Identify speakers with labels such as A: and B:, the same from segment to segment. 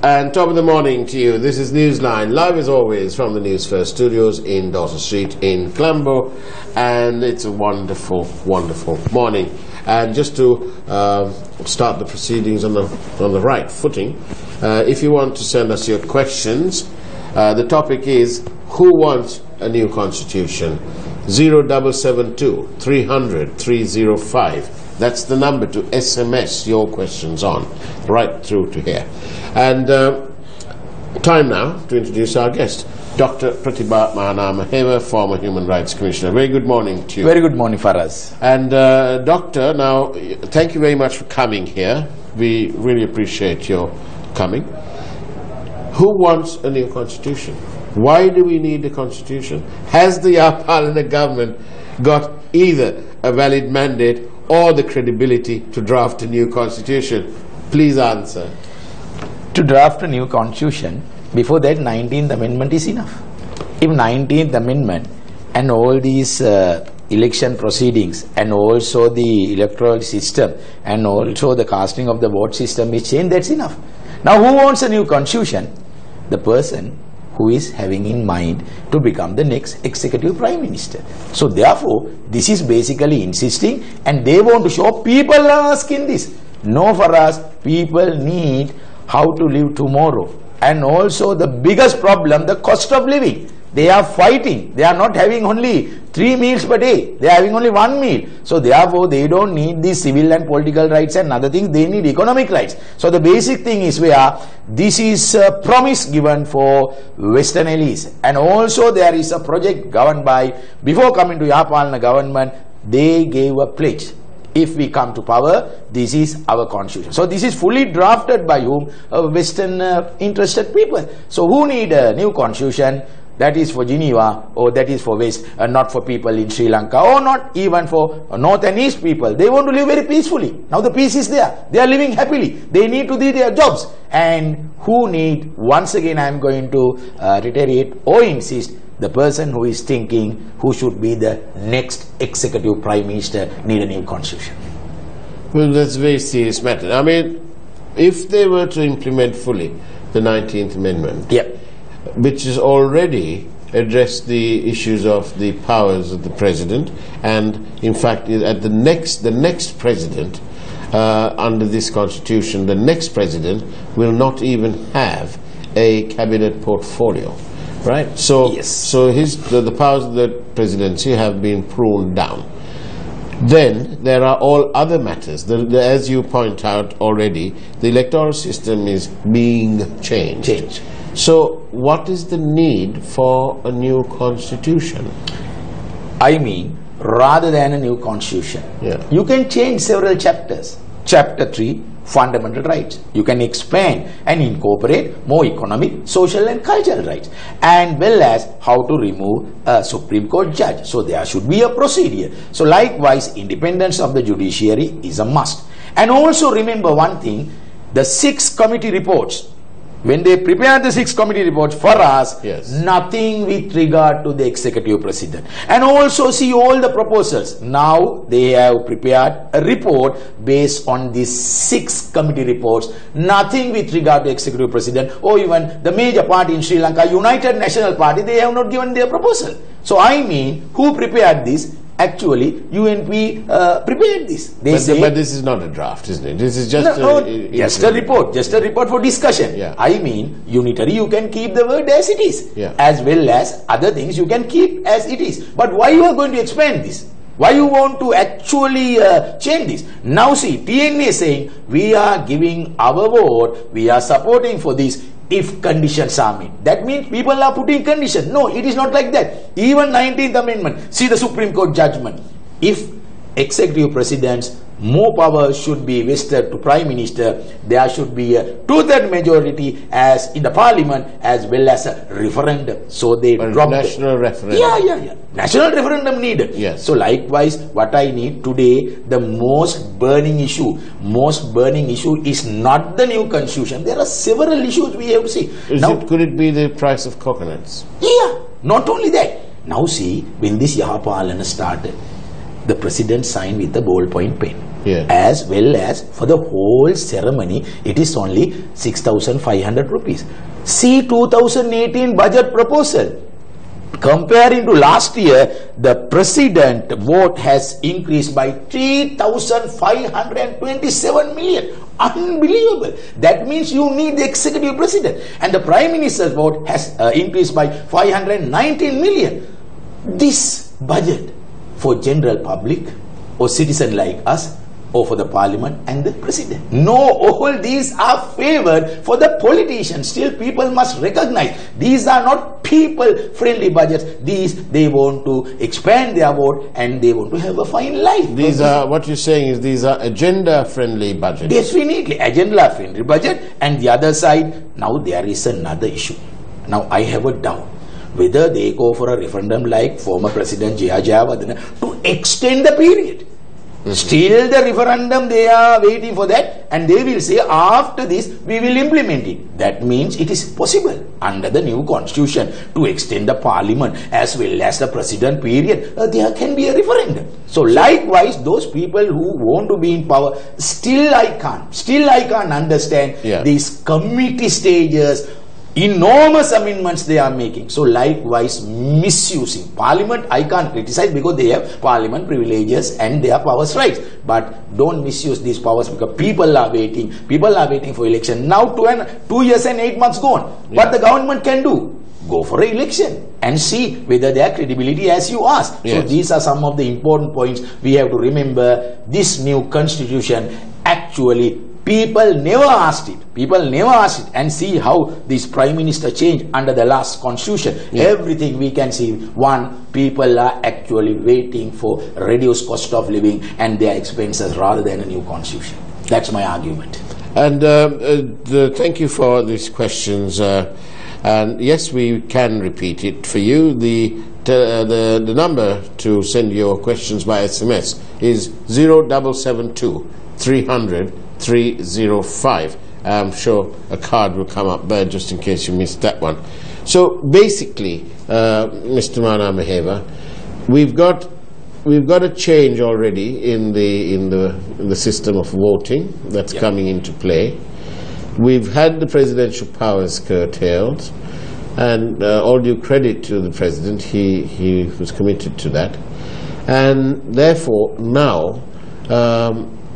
A: And top of the morning to you. This is Newsline, live as always from the Newsfirst studios in Daughter Street in Colombo. And it's a wonderful, wonderful morning. And just to start the proceedings on the right footing, if you want to send us your questions, the topic is, who wants a new constitution? 0772 300 305. That's the number to SMS your questions on, right through to here. And time now to introduce our guest, Dr. Pratibha Mahanamaheva, former Human Rights Commissioner. Very good morning to you.
B: Very good morning, Faraz.
A: And Doctor, now, thank you very much for coming here. We really appreciate your coming. Who wants a new constitution? Why do we need a constitution? Has the Yapalana government got either a valid mandate or the credibility to draft a new constitution? Please answer.
B: To draft a new constitution, before that 19th Amendment is enough. If 19th Amendment and all these election proceedings and also the electoral system and also the casting of the vote system is changed, that's enough. Now who wants a new constitution? The person who is having in mind to become the next executive prime minister. So therefore, this is basically insisting, and they want to show people are asking this. No, for us, people need how to live tomorrow. And also the biggest problem, the cost of living. They are fighting. They are not having only 3 meals per day. They are having only 1 meal. So therefore, they don't need these civil and political rights and other things. They need economic rights. So the basic thing is where this is a promise given for Western elites. And also there is a project governed by, before coming to Yapalana government, they gave a pledge. If we come to power, this is our constitution. So this is fully drafted by whom? Western interested people. So who need a new constitution? That is for Geneva, or that is for West, not for people in Sri Lanka, or not even for North and East people. They want to live very peacefully. Now the peace is there. They are living happily. They need to do their jobs. And who need, once again I am going to reiterate or insist, the person who is thinking who should be the next executive prime minister need a new constitution.
A: Well, that's a very serious matter. I mean, if they were to implement fully the 19th Amendment, which has already addressed the issues of the powers of the president, and in fact at the next president under this constitution, the next president will not even have a cabinet portfolio, right? So
B: yes.
A: So the powers of the presidency have been pruned down. Then there are all other matters. As you point out already, the electoral system is being changed. So what is the need for a new constitution?
B: I mean, rather than a new constitution, you can change several chapters. Chapter 3, fundamental rights. You can expand and incorporate more economic, social and cultural rights, and well as how to remove a Supreme Court judge. So there should be a procedure. So likewise, independence of the judiciary is a must. And also remember one thing, the 6 committee reports, when they prepare the 6 committee reports for us, nothing with regard to the executive president. And also see all the proposals. Now they have prepared a report based on these 6 committee reports. Nothing with regard to executive president or even the major party in Sri Lanka, United National Party, they have not given their proposal. So I mean, who prepared this? Actually, UNP prepared this.
A: But this is not a draft, isn't it? This is just
B: just a report. Just a report for discussion. I mean, unitary, you can keep the word as it is. As well as other things you can keep as it is. But why you are going to expand this? Why you want to actually change this? Now see, TNA is saying, we are giving our vote, we are supporting for this, if conditions are met. That means people are putting conditions. No, it is not like that. Even 19th Amendment, see the Supreme Court judgment. If executive presidents, more power should be vested to Prime Minister, there should be a 2/3 majority as in the Parliament as well as a referendum. So they dropped
A: national referendum.
B: National referendum needed. So likewise, what I need today, the most burning issue is not the new constitution. There are several issues we have to see.
A: Could it be the price of coconuts?
B: Not only that. Now see, when this Yapalana started, the president signed with a ballpoint pen. as well as for the whole ceremony, it is only 6,500 rupees. See 2018 budget proposal. Comparing to last year, the president vote has increased by 3,527 million. Unbelievable. That means you need the executive president. And the prime minister's vote has increased by 519 million. This budget for general public or citizen like us, or for the parliament and the president. No, all these are favored for the politicians. Still, people must recognize these are not people-friendly budgets. These, they want to expand their vote and they want to have a fine life.
A: These are, what you're saying is these are agenda-friendly budgets.
B: Definitely, agenda-friendly budget. And the other side, now there is another issue. Now, I have a doubt whether they go for a referendum like former President J.R. Jayawardena to extend the period. Still the referendum, they are waiting for that, and they will say after this we will implement it. That means it is possible under the new constitution to extend the parliament as well as the president period. There can be a referendum. So likewise, those people who want to be in power, still I can't understand these committee stages, enormous amendments they are making. So likewise, misusing parliament, I can't criticize because they have parliament privileges and their powers rights, but don't misuse these powers because people are waiting for election. Now 2 years and 8 months gone. What the government can do? Go for an election and see whether their credibility as you asked. So these are some of the important points we have to remember. This new constitution, actually people never asked it. And see how this prime minister changed under the last constitution. Everything we can see. One, people are actually waiting for reduced cost of living and their expenses rather than a new constitution. That's my argument.
A: And thank you for these questions. And yes, we can repeat it for you. The number to send your questions by SMS is 0772 300 305. I'm sure a card will come up there just in case you missed that one. So basically, Mr. Mana Maheva, we've got a change already in the system of voting that's coming into play. We've had the presidential powers curtailed, and all due credit to the president, he was committed to that, and therefore now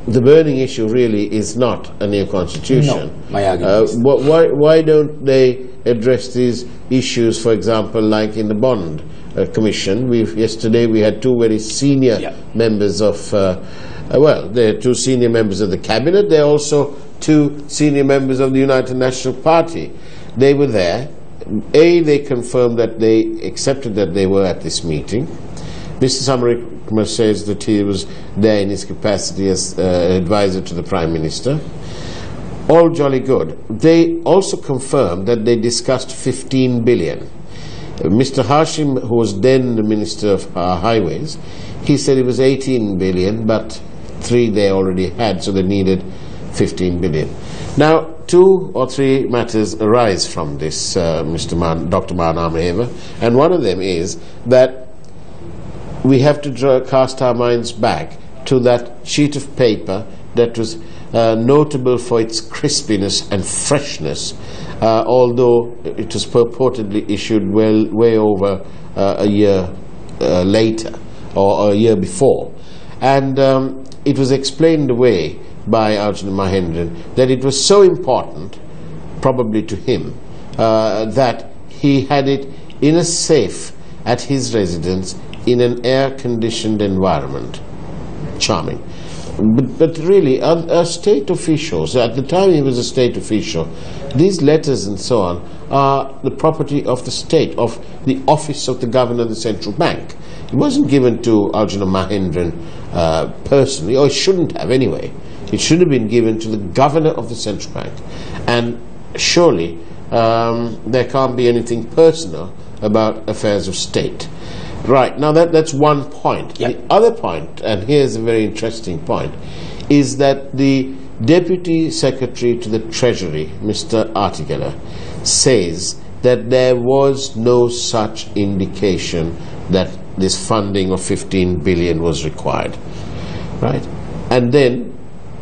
A: the burning issue really is not a new constitution.
B: No, my argument is
A: why don't they address these issues, for example, like in the bond commission? Yesterday we had two very senior members of they're two senior members of the cabinet. They're also two senior members of the United National Party. They were there. They confirmed that they accepted that they were at this meeting. Mr. Samarik says that he was there in his capacity as advisor to the Prime Minister. All jolly good. They also confirmed that they discussed 15 billion. Mr. Hashim, who was then the Minister of Highways, he said it was 18 billion, but 3 they already had, so they needed 15 billion. Now, 2 or 3 matters arise from this, Dr. Mana Maheva, and one of them is that we have to cast our minds back to that sheet of paper that was notable for its crispiness and freshness, although it was purportedly issued way over a year later or a year before. And it was explained away by Arjuna Mahendran that it was so important, probably to him, that he had it in a safe at his residence in an air-conditioned environment. Charming. But really, a state official, so at the time he was a state official, these letters and so on are the property of the state, of the office of the governor of the central bank. It wasn't given to Arjuna Mahendran personally, or it shouldn't have anyway. It should have been given to the governor of the central bank. And surely there can't be anything personal about affairs of state. Right, now that's one point. The other point, and here's a very interesting point, is that the Deputy Secretary to the Treasury, Mr. Artigala, says that there was no such indication that this funding of 15 billion was required. Right? And then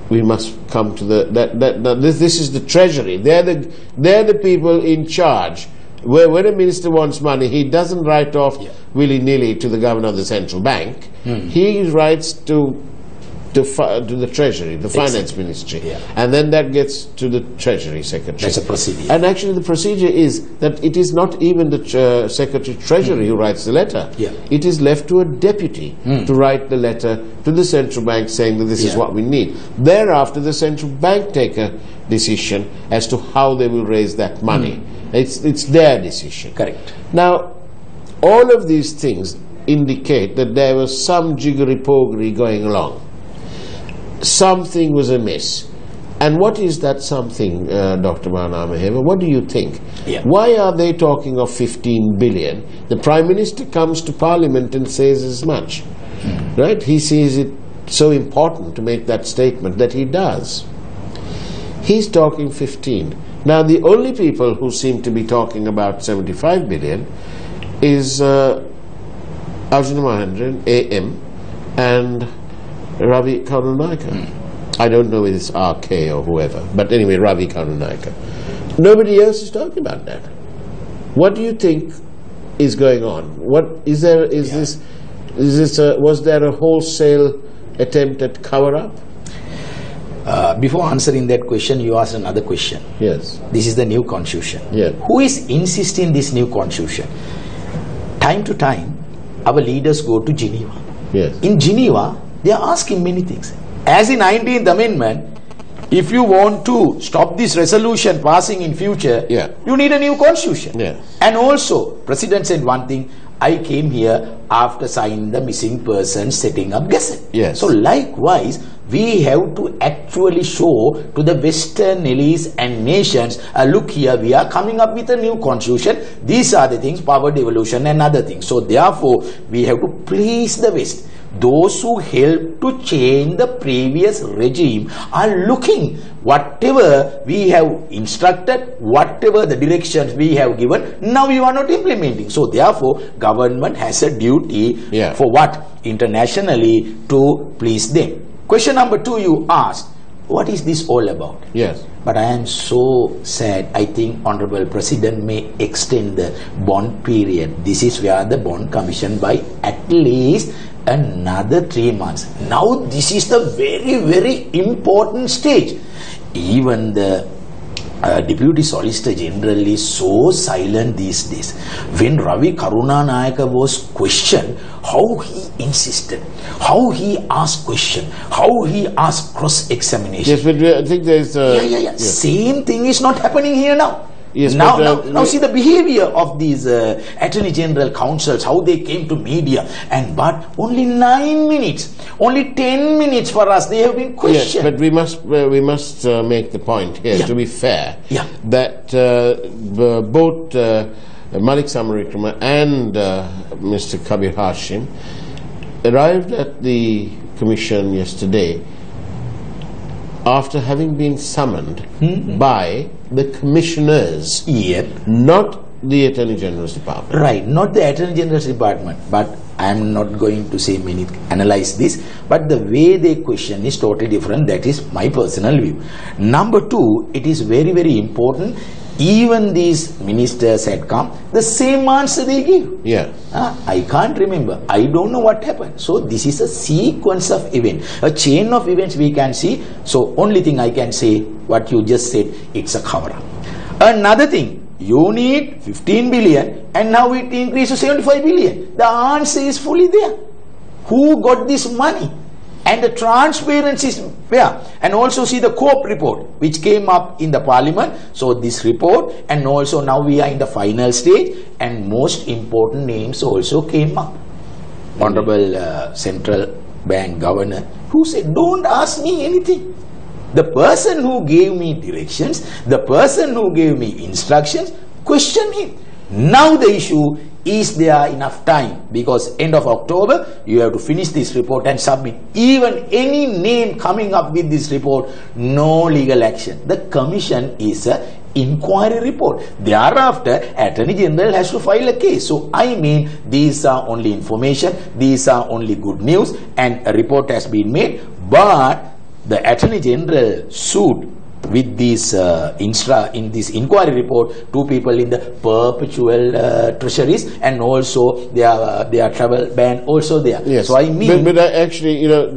A: we must come to this is the Treasury. They're the people in charge. When a minister wants money, he doesn't write off willy-nilly to the governor of the central bank. He writes to the Treasury, the Finance Ministry, and then that gets to the Treasury Secretary.
B: That's a procedure.
A: And actually the procedure is that it is not even the Secretary Treasury who writes the letter. It is left to a deputy to write the letter to the central bank saying that this is what we need. Thereafter, the central bank take a decision as to how they will raise that money. It's their decision.
B: Correct.
A: Now, all of these things indicate that there was some jiggery-pogery going along. Something was amiss. And what is that something, Dr. Maheva? What do you think? Why are they talking of 15 billion? The Prime Minister comes to Parliament and says as much. Right? He sees it so important to make that statement that he does. He's talking 15. Now, the only people who seem to be talking about 75 billion is Arjuna Mahendran, AM, and Ravi Karunayaka. I don't know if it's RK or whoever, but anyway, Ravi Karunayaka. Nobody else is talking about that. What do you think is going on? What is there? Was there a wholesale attempt at cover-up?
B: Before answering that question, you asked another question.
A: Yes.
B: This is the new constitution.
A: Yes.
B: Who is insisting this new constitution? Time to time, our leaders go to Geneva.
A: Yes.
B: In Geneva, they are asking many things. As in 19th Amendment, if you want to stop this resolution passing in future, you need a new constitution. And also, President said one thing, I came here after signing the missing persons setting up gazette. So likewise, we have to actually show to the Western allies and nations, look here, we are coming up with a new constitution. These are the things, power devolution and other things. So therefore, we have to please the West. Those who help to change the previous regime are looking whatever we have instructed, whatever the directions we have given, now you are not implementing. So therefore, government has a duty for what? Internationally to please them. Question number 2 you asked, what is this all about?
A: Yes.
B: But I am so sad. I think Honorable President may extend the bond period. This is where the bond commission by at least another 3 months. Now this is the very, very important stage. Even the Deputy Solicitor General is so silent these days. When Ravi Karunanayaka was questioned, how he insisted, how he asked question, how he asked cross-examination.
A: Yes, but I think there is
B: same thing is not happening here now.
A: Yes,
B: now see the behavior of these Attorney General councils, how they came to media, but only 9 minutes, only 10 minutes for us, they have been questioned.
A: Yes, but we must make the point here, to be fair, that both Malik Samarikrama and Mr. Kabir Hashim arrived at the commission yesterday after having been summoned by the commissioners, not the Attorney General's Department.
B: Right, not the Attorney General's Department, but I am not going to say analyze this, but the way they question is totally different. That is my personal view. Number 2, it is very, very important. Even these ministers had come, the same answer they give. I can't remember. I don't know what happened. So this is a sequence of events, a chain of events we can see. So only thing I can say, what you just said, it's a cover-up. Another thing, you need 15 billion and now it increased to 75 billion. The answer is fully there. Who got this money? And the transparency is there. And also see the COPE report which came up in the parliament. So this report, and also now we are in the final stage, and most important names also came up. Honorable Central Bank Governor, who said, don't ask me anything. The person who gave me directions, the person who gave me instructions, question him. Now the issue, is there enough time? Because end of October, you have to finish this report and submit. Even any name coming up with this report, no legal action. The commission is an inquiry report. Thereafter, Attorney General has to file a case. So I mean, these are only information, these are only good news, and a report has been made, but the Attorney General sued with this in this inquiry report 2 people in the perpetual treasuries, and also their travel ban also there.
A: Yes.
B: So I mean,
A: but actually, you know,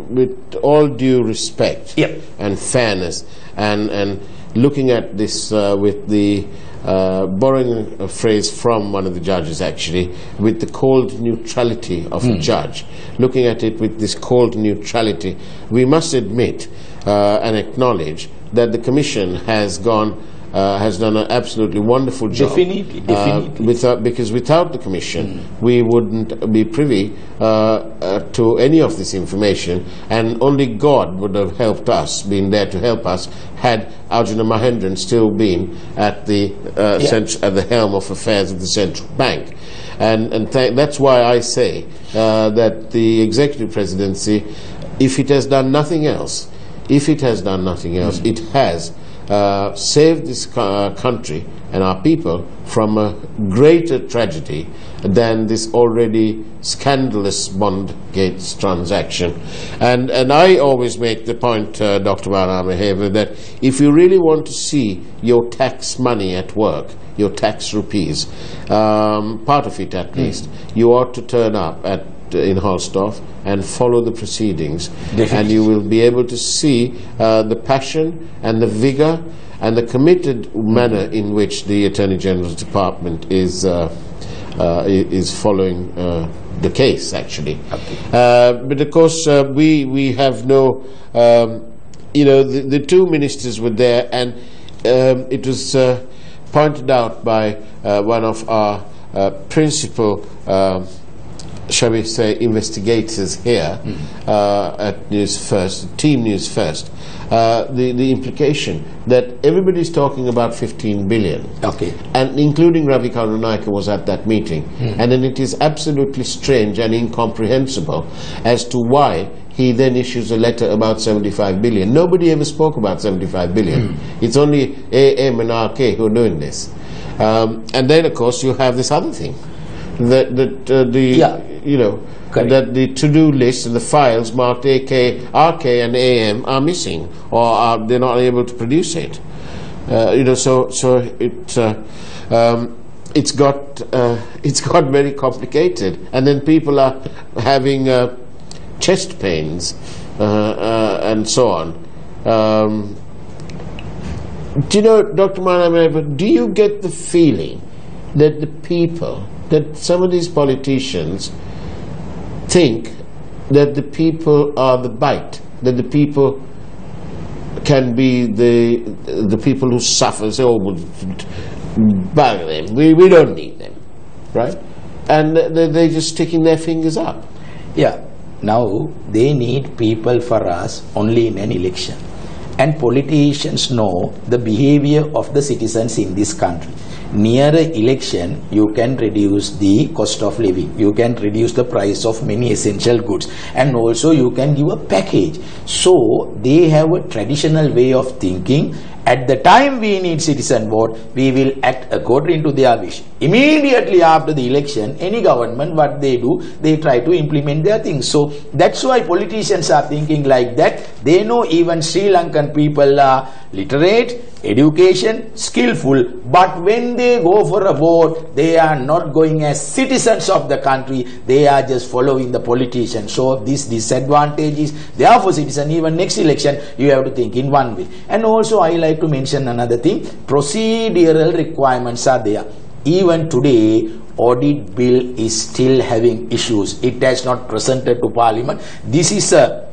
A: with all due respect and fairness, and looking at this with the borrowing a phrase from one of the judges, actually, with the cold neutrality of a judge, looking at it with this cold neutrality, we must admit and acknowledge that the Commission has done an absolutely wonderful job.
B: Definitely.
A: Because without the Commission, we wouldn't be privy to any of this information, and only God would have helped us, been there to help us, had Arjuna Mahendran still been at the at the helm of affairs of the central bank. And that's why I say that the executive presidency, if it has done nothing else, it has saved this country and our people from a greater tragedy than this already scandalous bond gates transaction. And I always make the point, Dr. Mahaeva, that if you really want to see your tax money at work, your tax rupees, part of it at least, you ought to turn up in Holstorf and follow the proceedings. Definitely. And you will be able to see the passion and the vigor and the committed manner in which the Attorney General's Department is following the case, actually. Okay. But of course, we have no, you know, the 2 ministers were there, and it was pointed out by one of our principal shall we say, investigators here at Newsfirst, Team Newsfirst, the implication that everybody's talking about 15 billion. Okay. And including Ravi Karunaika was at that meeting. And then it is absolutely strange and incomprehensible as to why he then issues a letter about 75 billion. Nobody ever spoke about 75 billion. It's only AM and RK who are doing this. And then, of course, you have this other thing. That the to-do list and the files marked RK and AM are missing, or they're not able to produce it. It's got very complicated, and then people are having chest pains and so on. Do you know, Dr. Mahaeva, do you get the feeling that that some of these politicians think that the people are the bite, that the people can be the people who suffer, say, oh, bug them, we don't need them, right? And they're just sticking their fingers up.
B: Yeah, now they need people for us only in an election. And politicians know the behavior of the citizens in this country. Near an election, you can reduce the cost of living, you can reduce the price of many essential goods, and also you can give a package. So they have a traditional way of thinking. At the time we need citizen vote, we will act according to their wish. Immediately after the election, any government, what they do, they try to implement their things. So that's why politicians are thinking like that. They know even Sri Lankan people are literate, education, skillful, but when they go for a vote, they are not going as citizens of the country, they are just following the politician. So this disadvantage is there for citizen. Even next election, you have to think in one way. And also I like to mention another thing, procedural requirements are there. Even today, audit bill is still having issues. It has not presented to Parliament. This is a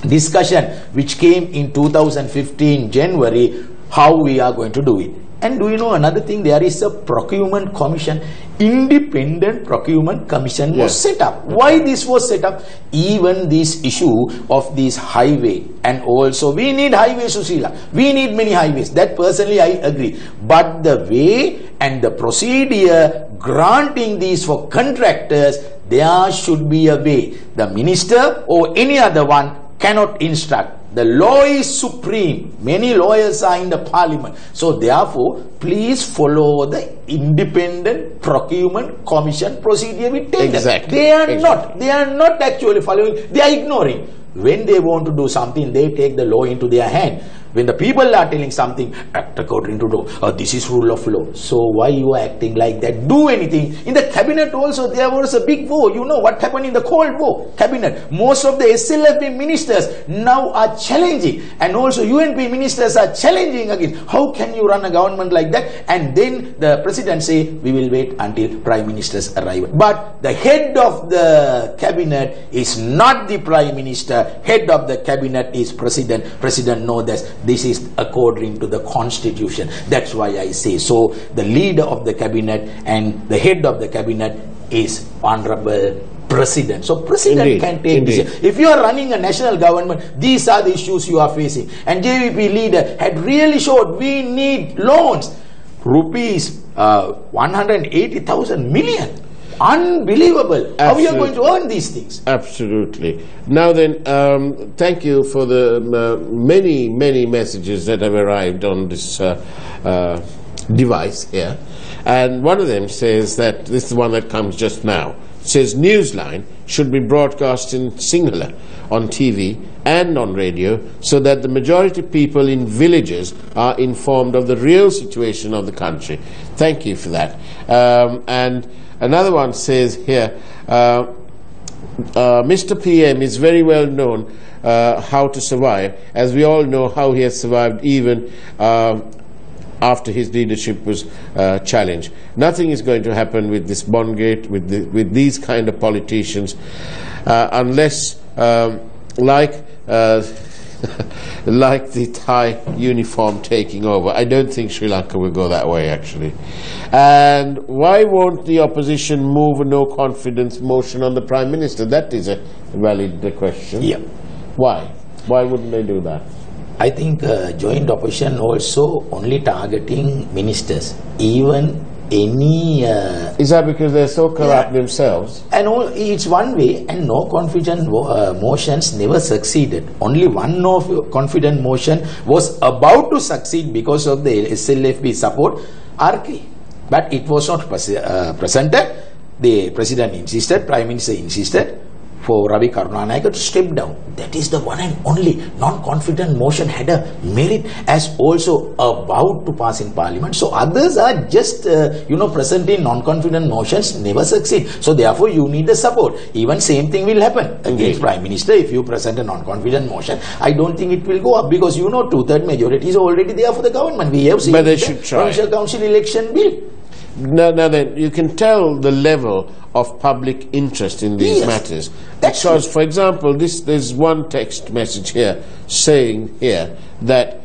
B: discussion which came in 2015 January, how we are going to do it. And do you know another thing? There is a procurement commission, independent procurement commission was set up. Why this was set up? Even this issue of this highway, and also we need highways, Susila. We need many highways. That personally I agree. But the way and the procedure granting these for contractors, there should be a way. The minister or any other one cannot instruct. the law is supreme. Many lawyers are in the parliament. So therefore, please follow the independent procurement commission procedure with tender.
A: Exactly.
B: They are not actually following, they are ignoring. When they want to do something, they take the law into their hand. When the people are telling something, act according to law, this is rule of law. So why you are acting like that? Do anything. In the cabinet also, there was a big war. You know what happened in the Cold War cabinet. Most of the SLFP ministers now are challenging, and also UNP ministers are challenging again. How can you run a government like that? And then the president say, we will wait until prime minister's arrival. But the head of the cabinet is not the prime minister. Head of the cabinet is president. President knows that this is according to the constitution. That's why I say so. The leader of the cabinet and the head of the cabinet is honorable president. So president can take decision. If you are running a national government, these are the issues you are facing. And JVP leader had really showed we need loans. Rupees 180,000 million. Unbelievable. Absolutely. How we are going to earn these things?
A: Absolutely. Now then, thank you for the many messages that have arrived on this device here. And one of them says that, this is the one that comes just now, it says Newsline should be broadcast in Sinhala on TV and on radio so that the majority of people in villages are informed of the real situation of the country. Thank you for that. And another one says here, Mr. PM is very well known how to survive, as we all know how he has survived even after his leadership was challenged. Nothing is going to happen with this Bondgate, with these kind of politicians, unless, like the Thai uniform taking over. I don't think Sri Lanka will go that way, actually. And why won't the opposition move a no confidence motion on the Prime Minister? That is a valid question.
B: Yeah.
A: Why? Why wouldn't they do that?
B: I think joint opposition also only targeting ministers. Even any...
A: is that because they're so corrupt themselves?
B: And it's one way, and no confidence motions never succeeded. Only one no confidence motion was about to succeed because of the SLFP support, RK. But it was not presented. The president insisted, prime minister insisted for Ravi Karunanayake to step down. That is the one and only non-confident motion had a merit as also about to pass in parliament. So others are just, presenting non-confident motions never succeed. So therefore you need the support. Even same thing will happen against prime minister. If you present a non-confident motion, I don't think it will go up because 2/3 majority is already there for the government. We have seen
A: but they should try.
B: Provincial Council election bill.
A: Now then, you can tell the level of public interest in these matters. Because, for example, there's one text message here saying here that,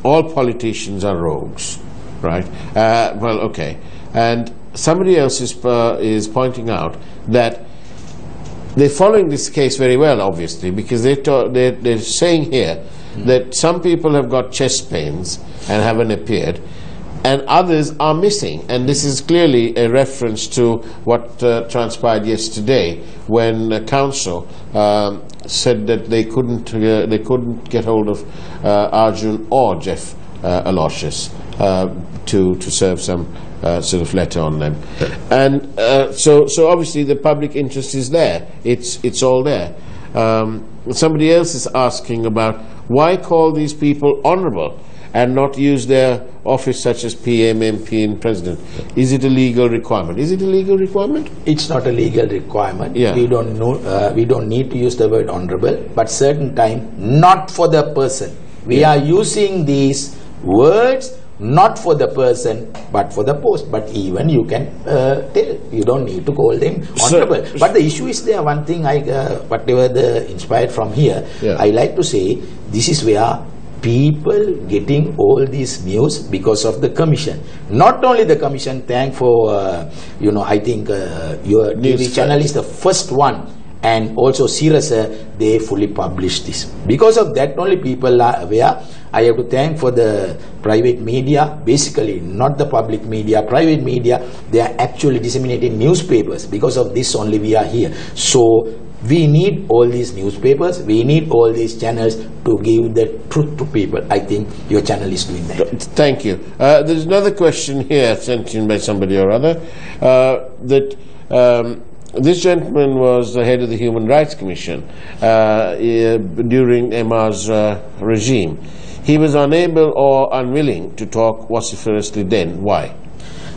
A: all politicians are rogues, right? Okay. And somebody else is pointing out that they're following this case very well, obviously, because they're saying here that some people have got chest pains and haven't appeared, and others are missing. And this is clearly a reference to what transpired yesterday when council said that they couldn't get hold of Arjun or Jeff Aloysius to serve some sort of letter on them. And so obviously the public interest is there. It's all there. Somebody else is asking about why call these people honourable and not use their office such as PM, MP and President. Is it a legal requirement? Is it a legal requirement?
B: It's not a legal requirement.
A: Yeah.
B: We don't know. We don't need to use the word honourable, but certain time not for the person. We are using these words not for the person but for the post. But even you can tell, you don't need to call them honourable. But the issue is there. One thing whatever the inspired from here, I like to say this is where people getting all this news because of the commission. Not only the commission, thank for I think your TV channel is the first one, and also Sirasa, they fully published this. Because of that only people are aware. I have to thank for the private media, basically not the public media, private media, they are actually disseminating newspapers. Because of this only we are here. So We need all these newspapers, we need all these channels to give the truth to people. I think your channel is doing that.
A: Thank you. There's another question here sent in by somebody or other, this gentleman was the head of the Human Rights Commission during Emma's regime. He was unable or unwilling to talk vociferously then. Why?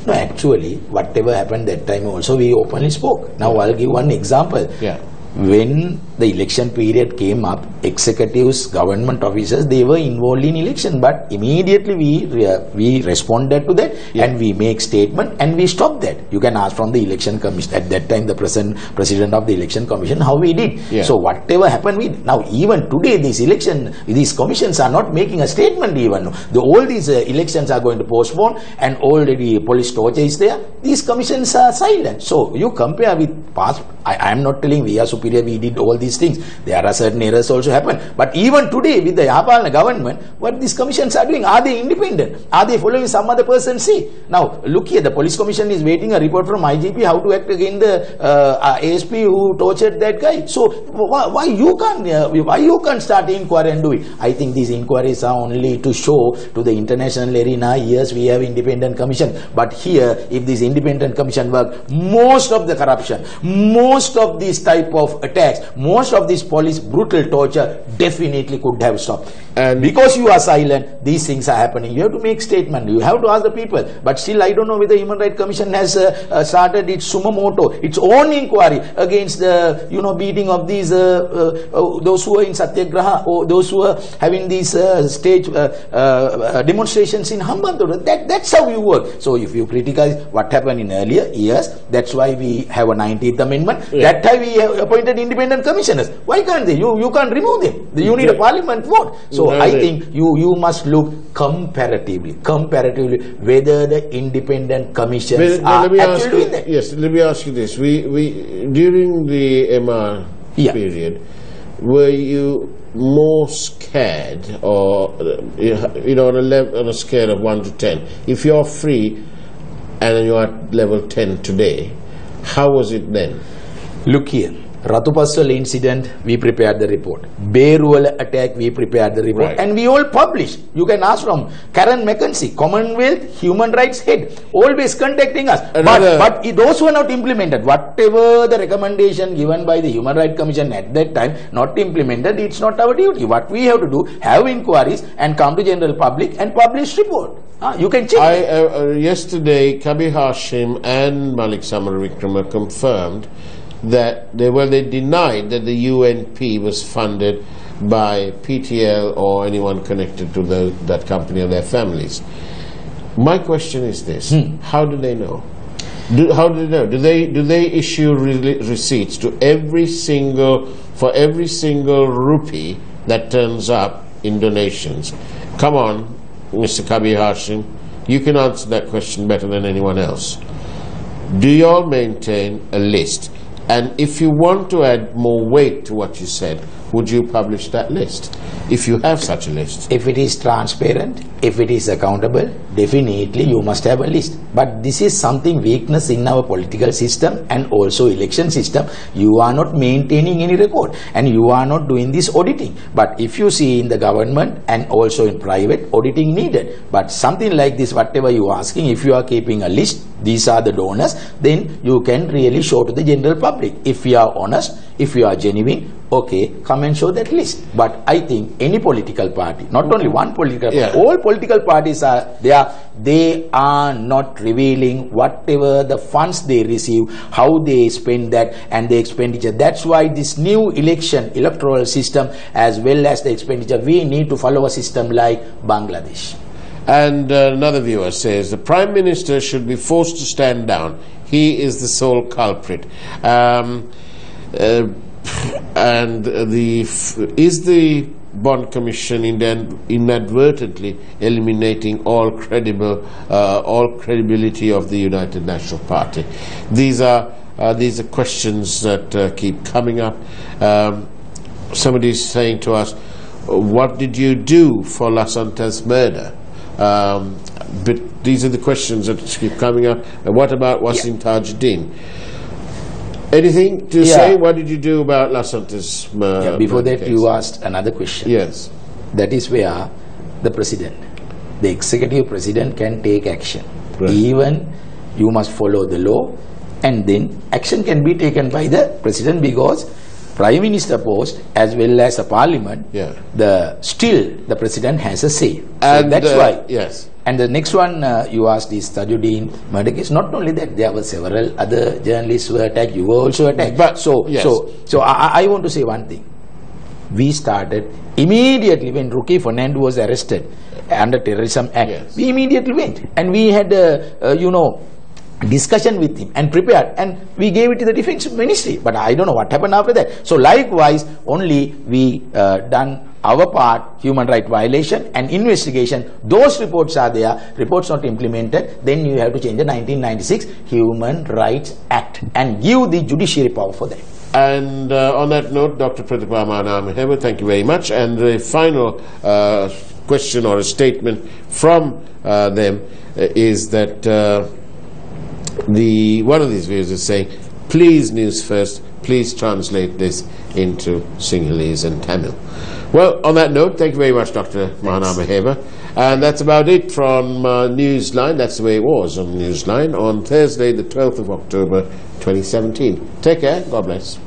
B: No, actually, whatever happened that time also, we openly spoke. Now, I'll give one example.
A: Yeah.
B: When the election period came up, executives, government officers, they were involved in election, but immediately we responded to that, and we make statement and we stopped that. You can ask from the election commission at that time, the president of the election commission, how we did.
A: Yeah.
B: So whatever happened, we now even today these commissions are not making a statement even. All these elections are going to postpone, and already police torture is there. These commissions are silent. So you compare with past. I am not telling we are superior, we did all these things. There are certain errors also happen. But even today with the Yapalna government, what these commissions are doing, are they independent? Are they following some other person say? Now look here, the police commission is waiting a report from IGP how to act against the ASP who tortured that guy. So why you can't start inquiry and do it? I think these inquiries are only to show to the international arena, yes, we have independent commission. But here, if this independent commission work, most of the corruption, most of these type of attacks, most of this police brutal torture definitely could have stopped. And because you are silent, these things are happening. You have to make statement. You have to ask the people. But still, I don't know whether the Human Rights Commission has started its sumo moto, its own inquiry against the beating of these those who are in Satyagraha, or those who are having these stage demonstrations in Hambantota. That's how you work. So if you criticize what happened in earlier years, that's why we have a 19th Amendment. Yeah. That time we appointed independent commissioners. Why can't they? You can't remove them. You need a parliament vote. So I think you must look comparatively whether the independent commissions are actually doing that.
A: Yes, let me ask you this. We during the MR period, were you more scared, or on a scale of 1 to 10, if you're free and you're at level 10 today, how was it then?
B: Look here, Ratupaswal incident, we prepared the report. Beruwala attack, we prepared the report. Right. And we all published. You can ask from Karen McKenzie, Commonwealth Human Rights Head, always contacting us. But those were not implemented. Whatever the recommendation given by the Human Rights Commission at that time, not implemented, it's not our duty. What we have to do, have inquiries and come to general public and publish report. You can check.
A: Yesterday, Kabir Hashim and Malik Samaravikrama confirmed that they denied that the UNP was funded by PTL or anyone connected to that company or their families. My question is this: how do they know? How do they know? Do they issue receipts to every single rupee that turns up in donations? Come on, Mr. Kabir Hashim, you can answer that question better than anyone else. Do you all maintain a list? And if you want to add more weight to what you said, would you publish that list, if you have such a list?
B: If it is transparent, if it is accountable, definitely you must have a list. But this is something weakness in our political system and also election system. You are not maintaining any record and you are not doing this auditing. But if you see in the government and also in private, auditing needed. But something like this, whatever you are asking, if you are keeping a list, these are the donors, then you can really show to the general public. If you are honest, if you are genuine, okay, come and show that list. But I think any political party, not only one political party, all political parties are there, they are not revealing whatever the funds they receive, how they spend that and the expenditure. That's why this new electoral system, as well as the expenditure, we need to follow a system like Bangladesh.
A: And another viewer says, the Prime Minister should be forced to stand down. He is the sole culprit. And is the Bond Commission inadvertently eliminating all credibility of the United National Party? These are questions that keep coming up. Somebody is saying to us, what did you do for Lasanta's murder? But these are the questions that keep coming up. What about Wasim Tajuddin? Anything to say? What did you do about Lasante's
B: before that,
A: case?
B: you asked another question.
A: Yes.
B: That is where the president, the executive president, can take action.
A: Right.
B: Even you must follow the law, and then action can be taken by the president, because prime minister post as well as a parliament, still the president has a say. So
A: And
B: that's why.
A: Yes.
B: And the next one you asked is Tajuddin murder case. Not only that, there were several other journalists who were attacked. You were also attacked.
A: But
B: so I want to say one thing. We started immediately when Roque Fernando was arrested under Terrorism Act.
A: Yes.
B: We immediately went and we had discussion with him and prepared, and we gave it to the defense ministry. But I don't know what happened after that. So likewise, only we done our part, human right violation and investigation. Those reports are there. Reports not implemented. Then you have to change the 1996 Human Rights Act and give the judiciary power for that.
A: And on that note, Dr. Pratibha Mahanama, thank you very much. And the final question or a statement from them is that one of these viewers is saying, please News First, please translate this into Sinhalese and Tamil. Well, on that note, thank you very much, Dr. Mahanama Hema. And that's about it from Newsline. That's the way it was on Newsline on Thursday, the 12th of October, 2017. Take care. God bless.